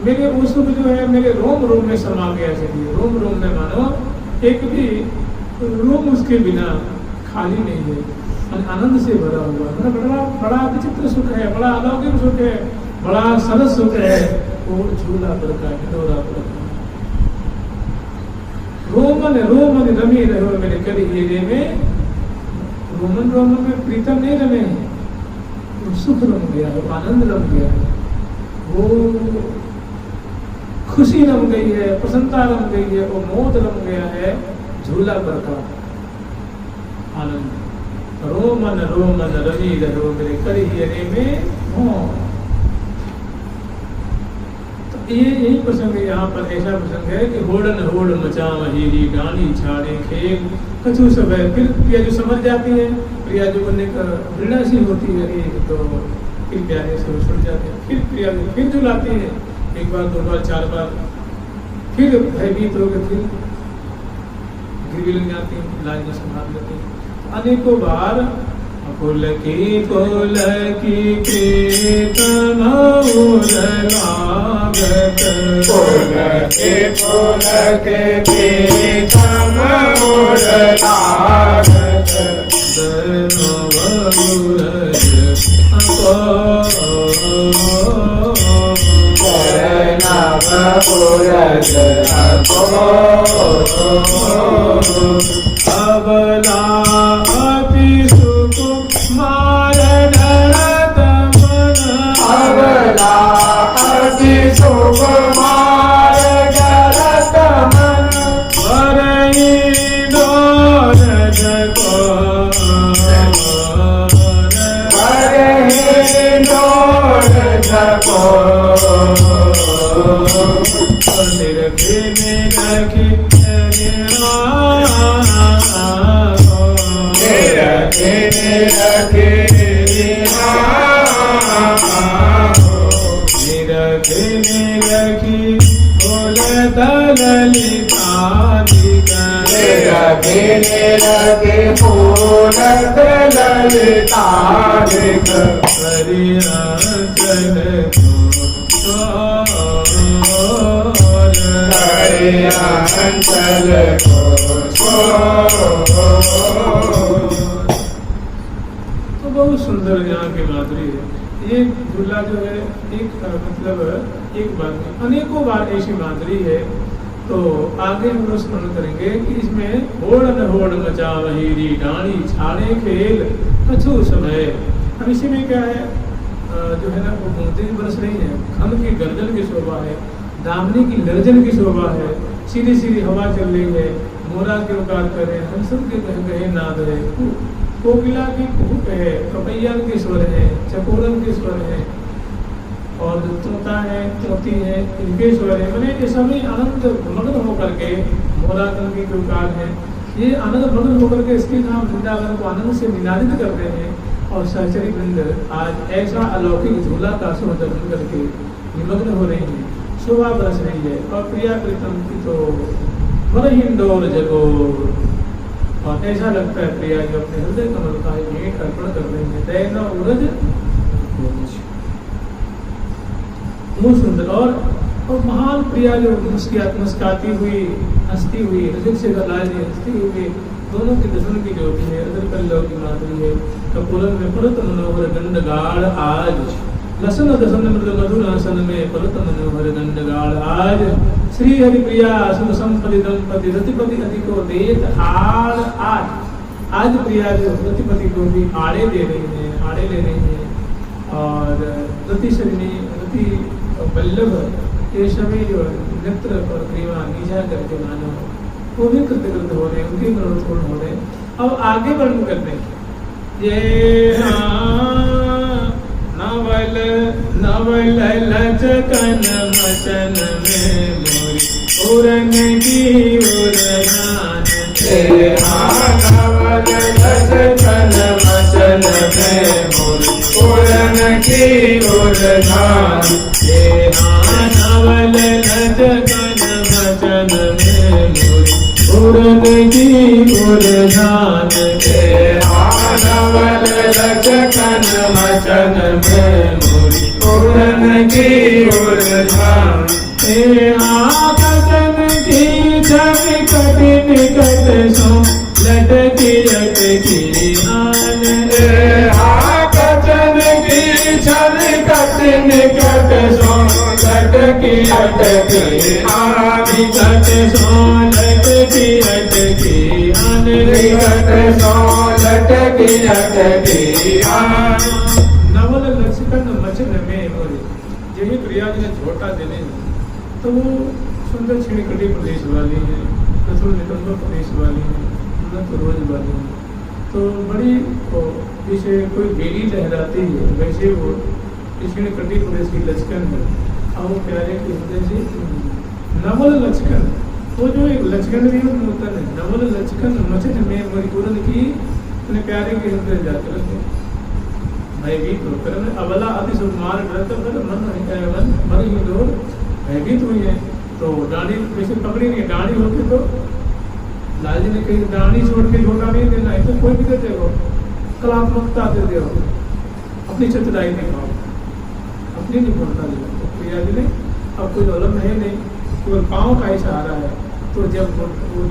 मेरे वो सुख जो है मेरे रोम रोम में समा गया। सखी रोम रोम में मानो एक भी रोम उसके बिना खाली नहीं है, आनंद से भरा हुआ। मतलब बड़ा विचित्र सुख है, बड़ा अलौकिक सुख है, बड़ा सरस सुख है वो झूला पर का हिडोरा पर का। रोमन रोमन रमी रहो मेरे कर हीरे में। रोमन रोमन में प्रीतम नहीं रमे हैं, वो सुख रम गया है, आनंद रम गया है, वो खुशी रम गई है, प्रसन्नता रम गई है, वो मोद रम गया है झूला पर का आनंद। रोमन रोमन रवि रहो मेरे कर हीरे में हो। तो ये यही प्रसंग है, यहाँ पर ऐसा प्रसंग है कि होड़न होड़ मचावही डाली छाड़े खेल कछु सब है। फिर प्रिया जो समझ जाती है, प्रिया जो बनने का प्रेरणा सी होती है एक, तो फिर प्यारे से छुट जाते हैं। फिर प्रिया फिर झुलाती है, 1 बार, 2 बार, 4 बार, फिर भयभीत होकर फिर गिरवी लग जाती है, लाज में संभाल लेती है अनेकों बार। फूल की प्रीतम लागत, फूल के प्रीतम लागत, अबला अति सुकुमार डरत मन, अबला अति सुकुमार डरत मन, वरई डोर जको वरई डोर जको, बहुत सुंदर यहाँ की माधुरी है। ये झूला जो है एक मतलब एक बार में अनेकों बार ऐसी माधुरी है। तो आगे हम लोग स्मरण करेंगे कि इसमें होड़ न होड़ मचा वहीरी डाणी छाड़े खेल कछु समय। अब इसी में क्या है जो है ना वो बूंदे बरस रही है, खन की गर्जन की शोभा है, दामनी की लर्जन की शोभा है, सीधी सीधी हवा चल रही है, मोरा के उकार करे, हंसुर के कह कहे नाद है, कोकिला की कुहक है, कपैया के स्वर है, चकोरन के स्वर है, और जो तोता है तोती है इनके स्वर है। मैंने ये सभी आनंद मग्न होकर के मोरा की उकार है, ये आनंद मग्न होकर के इसके नाम वृंदावन को आनंद से निनादित करते हैं। और सहचरी वृंद आज ऐसा अलौकिक झूला का सुमदर्शन करके निमग्न हो रही है, शोभा बरस रही है। और प्रिया प्रीतम की तो मन हिंडोर जगो, और ऐसा लगता है प्रिया जो अपने हृदय कमल का भेंट अर्पण कर रही है। दैना उरज बहुत सुंदर और महान प्रिया जो मुस्काती हुई हंसती हुई रजत से गलाजी हंसती हुई दोनों के दर्शन की जो है अदर पल्लव की माधुरी है। कपूरन में परत मनोहर गंडगाड़ आज, लसन दसन मृद मधुर आसन में परत मनोहर गंडगाड़ आज। श्री हरि प्रिया सुख संपति दंपति रतिपति अधिको देत हार आज प्रिया जो रतिपति को भी आड़े दे रही है, आड़े ले रही है। और रति शरिणी रति बल्लभ ये सभी जो नेत्र और प्रेमा नीचा करके मानो वो भी कृतकृत हो रहे, उनके मनोपूर्ण हो रहे। अब आगे वर्णन करते हैं ये नवल नवल लचकन मचन में मोरी उड़न की उड़ान, नवल लचकन मचन में मोरी उड़न की उड़ान, नवल लचकन मचन में मोरी उड़न की उड़ान, नवल लचकन मचन में मोरी उड़न की उड़ान। आकसन की झमकत निकट सो लटकी अटकी आन, आकसन की झमकत निकट सो लटकी अटकी आन, निकट सो लटकी अटकी आन, निकट सो लटकी अटकी आन। नवल लचकन मचन में मोरी, यही प्रिया जी ने झोटा देने तो वो सुंदर छिड़कड़ी प्रदेश वाली है, कथुर निकंबर प्रदेश वाली है, तो रोज वाली है। तो बड़ी जैसे कोई बेड़ी लहराती है वैसे वो छिड़कड़ी प्रदेश की लचकन है। और वो प्यारे के हृदय से नवल लचकन, वो जो एक लचकन भी होता है नवल लचकन मचन में मोरी उड़न की, अपने प्यारे के हृदय जाकर रखे भयभीत होकर अबला अति सुकुमार मन ही डोर भयभीत हुई है। तो डांडी वैसे पकड़ी नहीं, डांडी होती तो लाल जी ने कही डांडी छोड़ के झोटा नहीं देना है, तो कोई भी दे देगा, कलात्मकता दे दे, अपनी चतुराई दिखाओ, अपनी निपुणता दिखाओ। तो प्रिया जी ने अब कोई अवलंब है नहीं, केवल पाँव का ही सहारा है। तो जब वो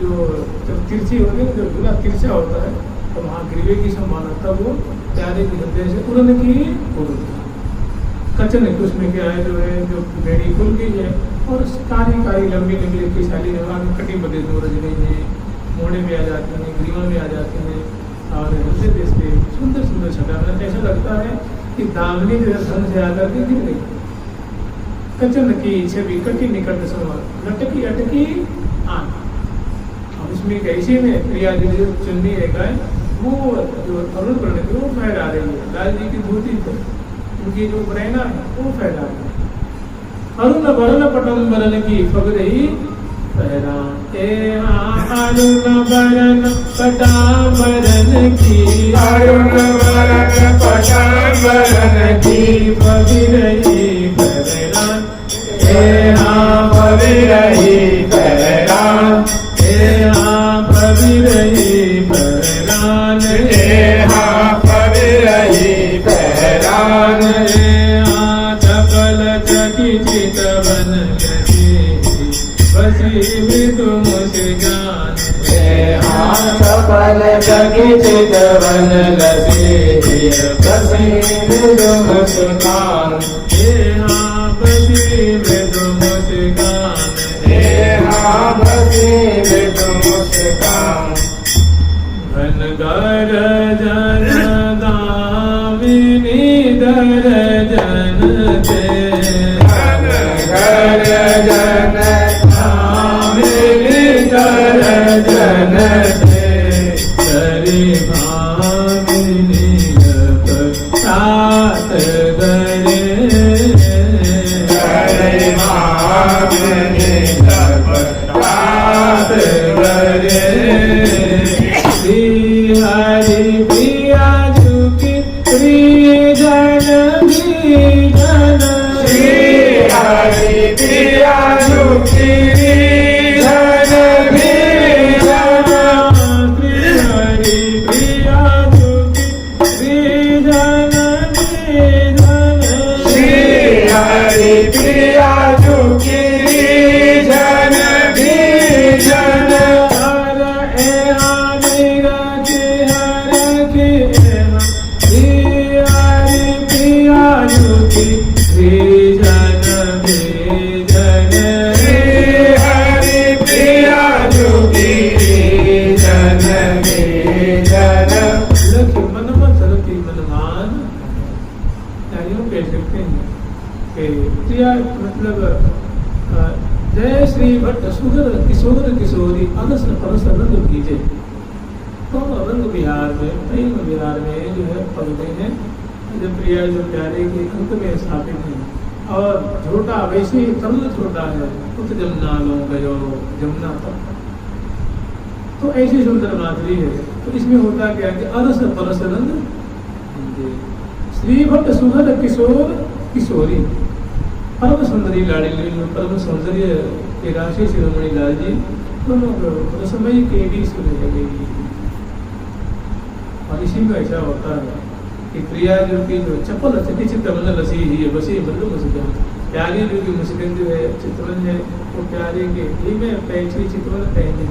जब तिरछी होती है, जब झूला तिरछा होता है तो वहाँ गिरवे की संभावना, तब वो प्यारे के हृदय से उड़न की उड़न कचन है। उसमें क्या है जो है जो बेड़ी खुल गई है और कारी कारी लंबी लंबी की शाली कटी बदे दो रज गई है, मोड़े में आ जाती हैं, ग्रीवा में आ जाती हैं, और हृदय देश के सुंदर सुंदर छटा। ऐसा लगता है कि दामनी जो है धन से आकर के गिर गई। कचन की छवि कटी निकट समा लटकी अटकी आन। अब इसमें कैसे में प्रिया जी जो चुन्नी है गाय वो जो अरुण वर्ण की वो फहरा रही है, लाल जी की धोती पर उनकी जो प्रेरणा है वो फहरा रही है। अरुण वर्ण पटम्बरन की फगरही फहरा, अरुण वर्ण पटाम्बरन की, अरुण वर्ण पटाम्बरन की फगरही फहरा, फगरही फहरा, फगरही फहरान, फगरही फहरान, चपल चकी चितवन गति बसी मृदु मुस्कान, चपल चकी चितवन गति बसी मृदु मुस्कान, हाँ बसी मृदु मुस्कान, हाँ बसी मृदु मुस्कान। घन गर्जन दामिनी दर्जन ते, घन गर्जन दामिनी दर्जन ते, सरि भामिनी सात गरे, सरि भामिनी सात गरे। श्री हरि प्रिया झुकी त्रिजन भीजन, श्री हरि प्रिया झुकी त्रिजन भीजन, श्री हरि प्रिया झुकी त्रिजन भीजन, श्री हरि प्रिया झुकी त्रिजन भीजन। हर एहा निरखि हर की एहा, श्री हरि प्रिया झुकी त्रिजन भीजन, श्री हरि प्रिया झुकी त्रिजन भीजन। लखि मन मत रखि मनमान, या यूं कह सकते हैं कि प्रिया मतलब जय श्री भट्ट सुगर किशोर किशोरी अनस परस रंग भीजे। तो रंग विहार में प्रेम विहार में जो है पगते हैं, जो प्रिया जो प्यारे के अंक में स्थापित हैं। और झोटा वैसे ही तरल छोटा है, उत जमुना लो गयो जमुना तक। तो ऐसी सुंदर माधुरी है। तो इसमें होता क्या कि अरस परस रंग भीजे। श्री भट्ट सुगर किशोर किशोरी, परम सुंदरी लाड़ी परम सौंदर्य के राशि शिरोमणि लाल जी दोनों रसमयी केडी सुन गई। और इसी में ऐसा होता है कि प्रिया जो की जो चपल चटी चित्रवन लसी ही है बसी बल्लू मुस्कान, प्यारी जो की मुस्कान जो है चित्रवन है वो प्यारे के ही में पैंची चित्रवन पहने,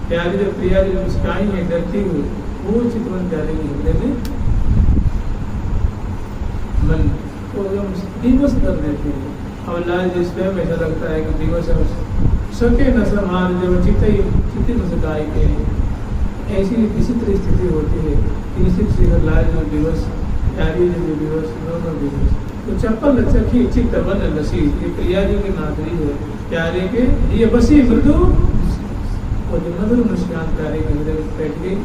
प्यारी जो प्रिया जो मुस्काई है डरती हुई वो चित्रवन प्यारे के हृदय में मन को एकदम दिवस कर देते हैं। और लाल जी स्वयं ऐसा लगता है कि दिवस सके न समार जब चित्त न सकाई के, ऐसी विचित्र स्थिति होती है कि निश्चित श्रीधर लाल जो दिवस प्यारी जो दिवस दोनों दिवस तो चप्पल चखी चित्त बन लसी, ये प्रिया जी की माधुरी है प्यारे के ये बसी मृदु और जो मधुर मुस्कान प्यारे के हृदय में बैठ गई।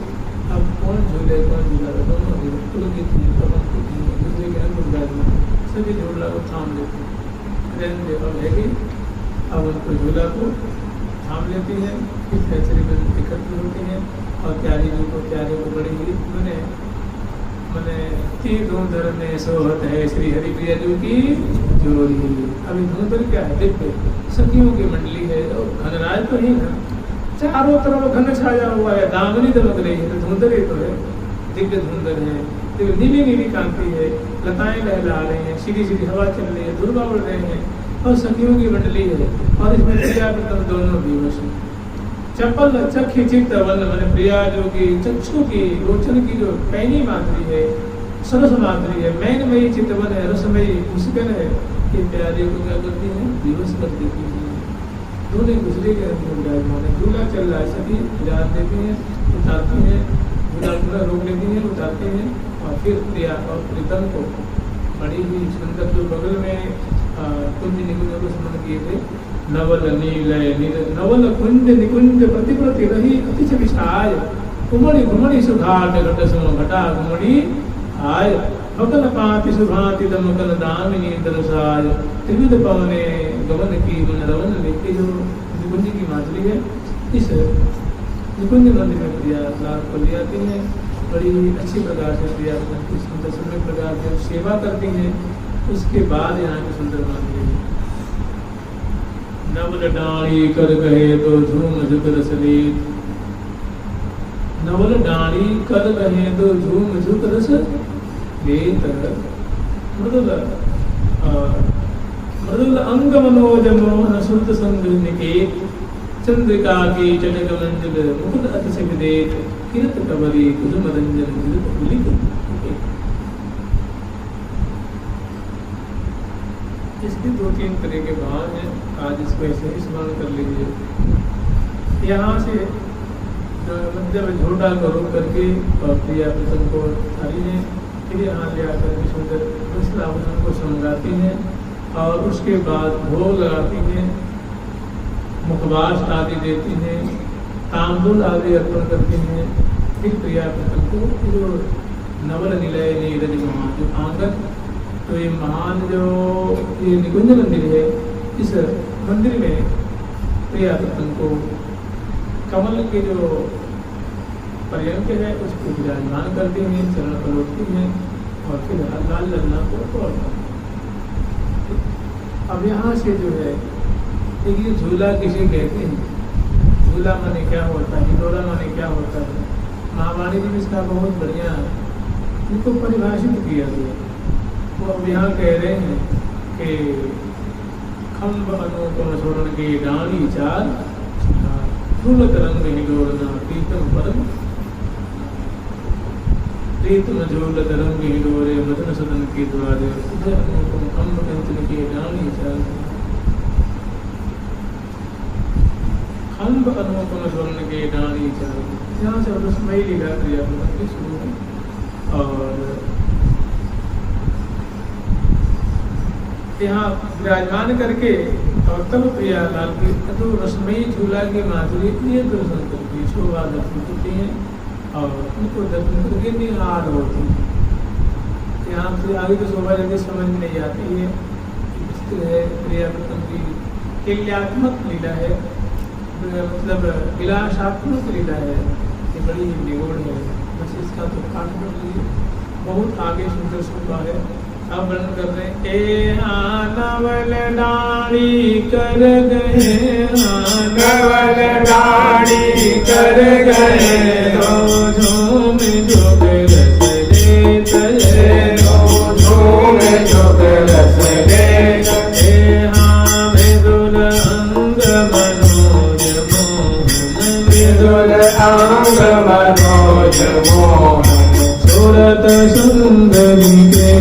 अब कौन झूले कौन झूला दोनों पुलकित दूसरे के अंदर सभी झूला को थाम लेते हैं। अब है कि अब उनको झूला को थाम लेती है, फिर फैसले में एकत्र होती हैं और प्यारी जी को प्यारे को बड़ी ही मैंने तीर धुंधर में सोहत है श्री हरि प्रिया जी की जोड़ी। अभी धुंधर क्या है दिव्य सखियों की मंडली है और घनराज तो ही ना, चारों तरफ घन छाया हुआ है, दामनी दमक रही है तो धुंधर ही तो है, दिव्य धुंधर है, नीली नीली कांति है, लताएं लहला रही हैं, सीधी सीधी हवा चल रही है, दुर्गा उड़ रहे हैं और सखियों की मंडली है। और इसमें प्रिया तब दोनों दिवस है। चप्पल चखी चित्त वन मन प्रिया जो की चक्षु की रोचन की जो पैनी माधुरी है, सरस माधुरी है, मैनमयी चित्तवन है, रसमयी मुस्कान है, कि प्यारे को क्या करती है दिवस कर देती है। दोनों दूसरे के विराजमान है, झूला चल रहा है, सभी विराज देती हैं, उतारती हैं, झूला पूरा रोक लेती हैं, उतारते हैं और फिर प्रिया और प्रीतम को बड़ी ही सुंदर जो बगल में कुंज निकुंज को स्मरण किए थे, नवल नीलय नवल कुंज निकुंज प्रतिप्रति रही अतिश विशाल, कुमणि घुमणि सुघाट घट सम घटा घुमणि आय, बकल पाति सुभाति दमकल दामिनी दरसाय, त्रिविध पवने गमन की मन रवन लेके जो निकुंज की माधुरी है, इस निकुंज मंदिर में प्रिया लाभ को ले आती हैं, बड़ी अच्छी प्रकार से प्रिया सुंदर सुंदर प्रकार से सेवा करती हैं। उसके बाद यहाँ की सुंदर माधुरी है। नवल डाणी कर गए तो झूम झुक रसले, नवल डाणी कर गए तो झूम झुक रस लेत, मृदुल अंग मनोज मोहन सुत संग निकेत, चंद्रिका की चटक मंजुल मुकुट अतिशय विदेत, किरत कबरी कुसुम रंजन इसके 2-3 तरह के भाव हैं, आज इसको ऐसे ही स्मरण कर लीजिए। यहाँ से मतलब झोटा को रोक करके और प्रिया प्रसन्न को हरी है, फिर यहाँ ले आकर के सुंदर वस्त्राभूषण को समझाती हैं और उसके बाद भोग लगाती हैं, मुखवास आदि देती हैं, तांबूल आदि अर्पण करती हैं। फिर प्रिया प्रसन्न को जो नवल निलय नीरज महान जो आंगन, तो ये महान जो ये निकुंज मंदिर है, इस मंदिर में प्रिया प्रसन्न को कमल के जो पर्यंक है उसको विराजमान करती हैं, चरण पलोटती हैं और फिर लाल लन्ना को तोड़ती हैं। अब यहाँ से जो है देखिए झूला किसे कहते हैं, झूला माने क्या होता है, हिडोला माने क्या होता है, महावाणी जी में इसका बहुत बढ़िया इनको परिभाषित किया गया। वो अब यहाँ कह रहे हैं कि खम्ब अनुपम छोड़न के डाणी चार फूल तरंग हिडोलना प्रीतम परम, प्रीतम झूल तरंग हिडोरे मदन सदन के द्वारे अनुपम खम्ब कंचन के डाणी चार, खम्ब अनुपम स्वर्ण के डाणी चार। यहाँ से रसमयी लीला प्रिया प्रसन्न शुरू है और यहाँ विराजमान करके और तब प्रिया लाल की तो रसमयी झूला के माधुरी ये दर्शन करके शोभा दर्शन करती हैं और उनको दर्शन करके निहार होती है। यहाँ से आगे तो शोभा जल्दी समझ में नहीं आती है, प्रिया प्रसन्न की कल्यात्मक लीला है, मतलब विलासात्मक लीला है, ये बड़ी ही निगूढ़ है। बस इसका तो पाठ कर लीजिए, बहुत आगे सुंदर शोभा है। अब वर्णन कर रहे हैं, ए नवल डाणी कर गए, नवल डाणी कर गए, झूम जोग रस लेत है, झूम जोग रस लेत हे हाँ मृदुल अंग मनोज मोहन, मृदुल अंग मनोज मोहन, सूरत सुंदरी के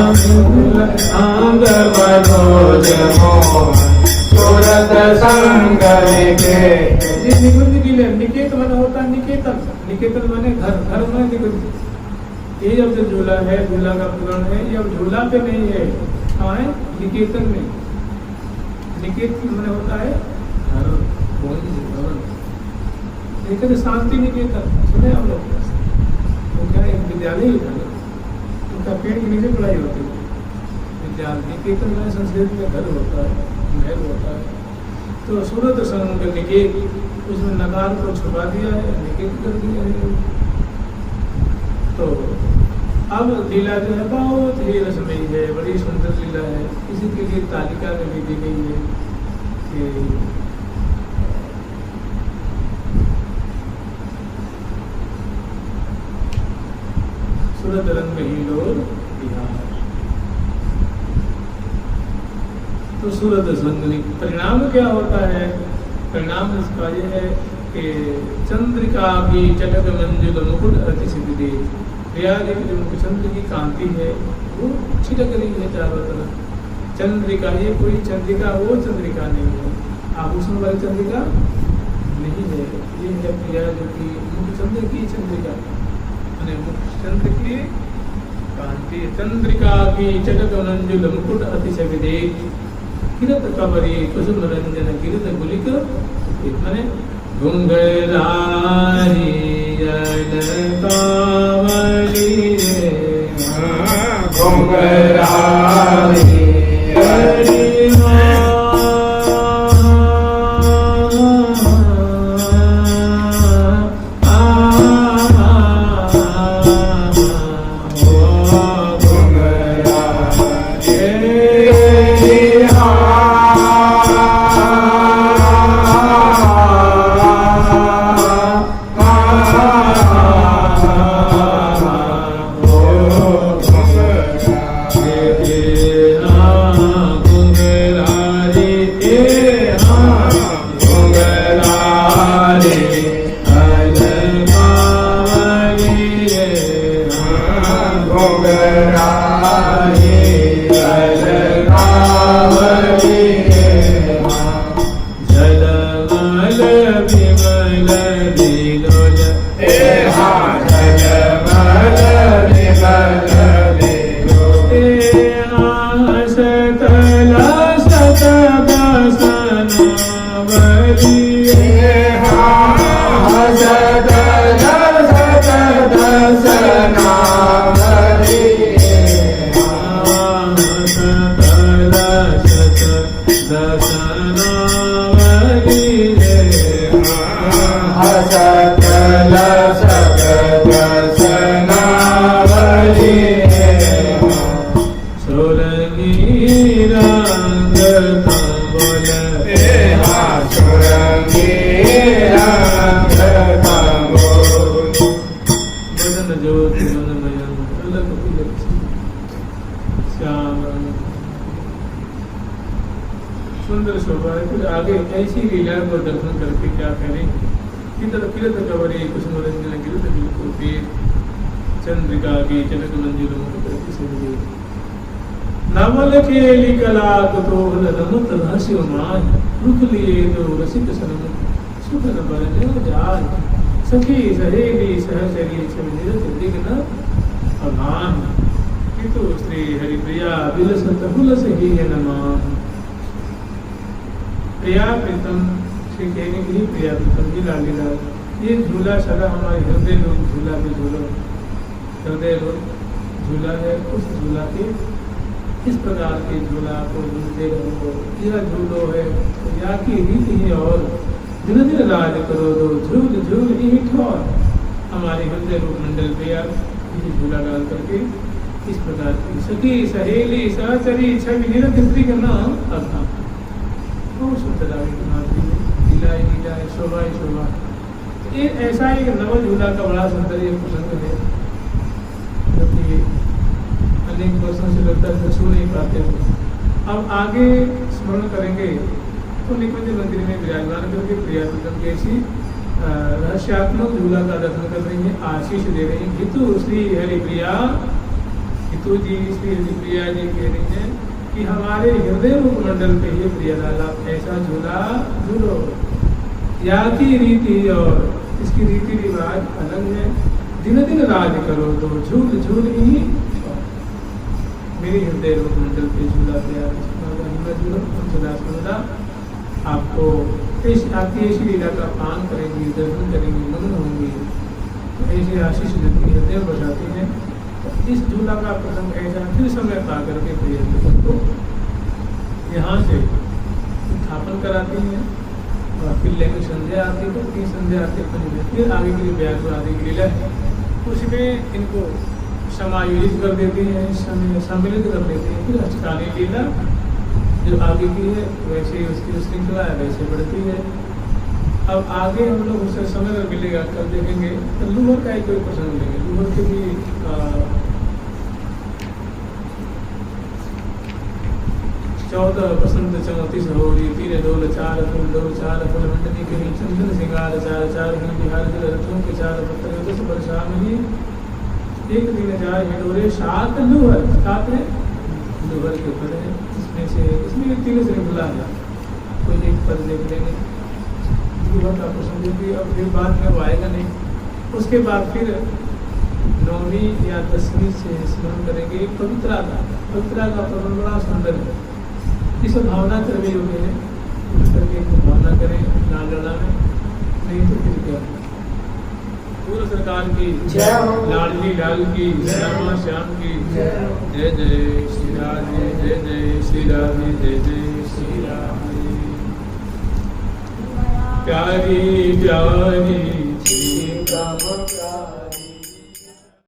अंग मनोज मोहन, सूरत संगर के। निकुंज की निकेत मन होता है, निकेतन, निकेतन माने घर, घर माने निकुंज। ये जब झूला है, झूला का पुराण है, ये अब झूला पे नहीं है, कहाँ है, निकेतन में। निकेतन माने होता है घर, लेकिन शांति निकेतन सुने आप लोग, वो क्या एक विद्यालय ही था, उनका पेड़ के नीचे पढ़ाई होती है। विद्यालय निकेतन में संस्कृत में घर होता है, महल होता है। तो सूरत संग निकेत, उसमें नगार को छुपा दिया है, निकेत कर दिया है। तो अब लीला जो है बहुत ही रसमयी है, बड़ी सुंदर लीला है। इसी के लिए तालिका में भी दी गई है कि सूरत रंग हिलोर बिहार। तो सूरत संग परिणाम क्या होता है, परिणाम इसका ये है कि चंद्रिका की चटक मंजुल मुकुट अति सिद्धि, प्रिया देवी जो चंद्र की कांति है वो छिटक रही है चारों तरफ। चंद्रिका ये कोई चंद्रिका वो चंद्रिका नहीं है, आभूषण वाली चंद्रिका नहीं है, ये है प्रिया जो की मुखचंद्र की चंद्रिका, मुखचंद्र की कांति। चंद्रिका की चटक मंजुल मुकुट अतिशय विदेह, किरत कवरी कुसुम रंजन किरत गुलिक माने घुंघरारी कावली घुंघरारी सुंदर शोभा है। फिर आगे ऐसी लीला को दर्शन करके क्या करें, किरत कवरे कुसुम रंजन गिरत बिलकुल चंद्रिका की जनक मंजिल नवल के लिकला तो रमत रहस्य मान रुख लिए तो रसिक सनम सुख न बरने जाय सखी सहेली सहचरी छवि निरत दिग्न अभान कितु श्री हरिप्रिया बिलसत हुलस ही नमान प्रिया प्रीतम श्री कहने के लिए प्रिया प्रीतम जी लालीला ये झूला सदा हमारे हृदय लोग झूला में झूलो हृदय लोग झूला है। उस झूला के इस प्रकार के झूला को झूलते रहो, यह झूलो है या की रीति है और दिन दिन राज करो दो झूल झूल ही ठोर। हमारे हृदय रूप मंडल पे आप ये झूला डाल करके इस प्रकार की सखी सहेली सहचरी छवि निरत करना अथा बहुत सुंदर लीला लीला शोभा शोभा। ये ऐसा एक नव झूला का बड़ा सुंदर एक प्रसंग है, क्योंकि अनेक वर्षों से लगता है छू नहीं पाते हो। अब आगे स्मरण करेंगे तो निकुंज मंदिर में विराजमान करके प्रिया प्रीतम की ऐसी रहस्यात्मक झूला का दर्शन कर रही है, आशीष दे रही है। हितु श्री हरिप्रिया, हितु जी श्री हरिप्रिया जी कह रही है कि हमारे हृदय रूप मंडल पे ही प्रिय लाला ऐसा झूला झूलो। या की रीति और इसकी रीति रिवाज अलग है, दिन दिन राज करो तो झूल झूल ही मेरे हृदय रूप मंडल पे झूला तैयार। आपको आपकी ऐसी लीला का पान करेंगी, दर्शन करेंगी, मग्न होंगी, तो ऐसी आशीष देती हृदय बसाती है। तो इस झूला का प्रसंग ऐसा फिर समय पा करके प्रिय को यहाँ से स्थापन कराती हैं और फिर लेकर संध्या आरती करती, संध्या आरती करने फिर आगे के लिए ब्याज आदि की लीला है, उसमें इनको समायोजित कर देती हैं, सम्मिलित कर देती हैं। फिर अष्टकालीन लीला जो आगे की है वैसे उसकी श्रृंखला है वैसे बढ़ती है। अब आगे हम लोग उससे समय अगर मिलेगा कल देखेंगे तो लूहर का ही कोई प्रसंग लेंगे। लूहर के भी 14 बसंत 34 होरी 3 डोल 4 फूल 2 4 फूल मंडली के चंदन सिंगार 4 4 ही बिहार के रथों के 4 पत्थर 10 वर्षा में ही एक दिन जाए हिडोरे 7 लूहर 7 है लूहर के ऊपर है। इसमें 3 श्रृंखला है, कोई एक पद देख लेंगे लूहर का प्रसंग भी। अब फिर बाद में वो आएगा नहीं, उसके बाद फिर 9वीं या 10वीं से स्मरण करेंगे पवित्रा का प्रसंग बड़ा सुंदर है। इस भावना करवे योग्य है, उस करके भावना करें लाडला में, नहीं तो फिर क्या। पूर्व सरकार की लाडली लाल की श्यामा श्याम की जय जय श्री राधे जय जय श्री राधे जय जय श्री राधे। प्यारी प्यारी श्री राम प्यारी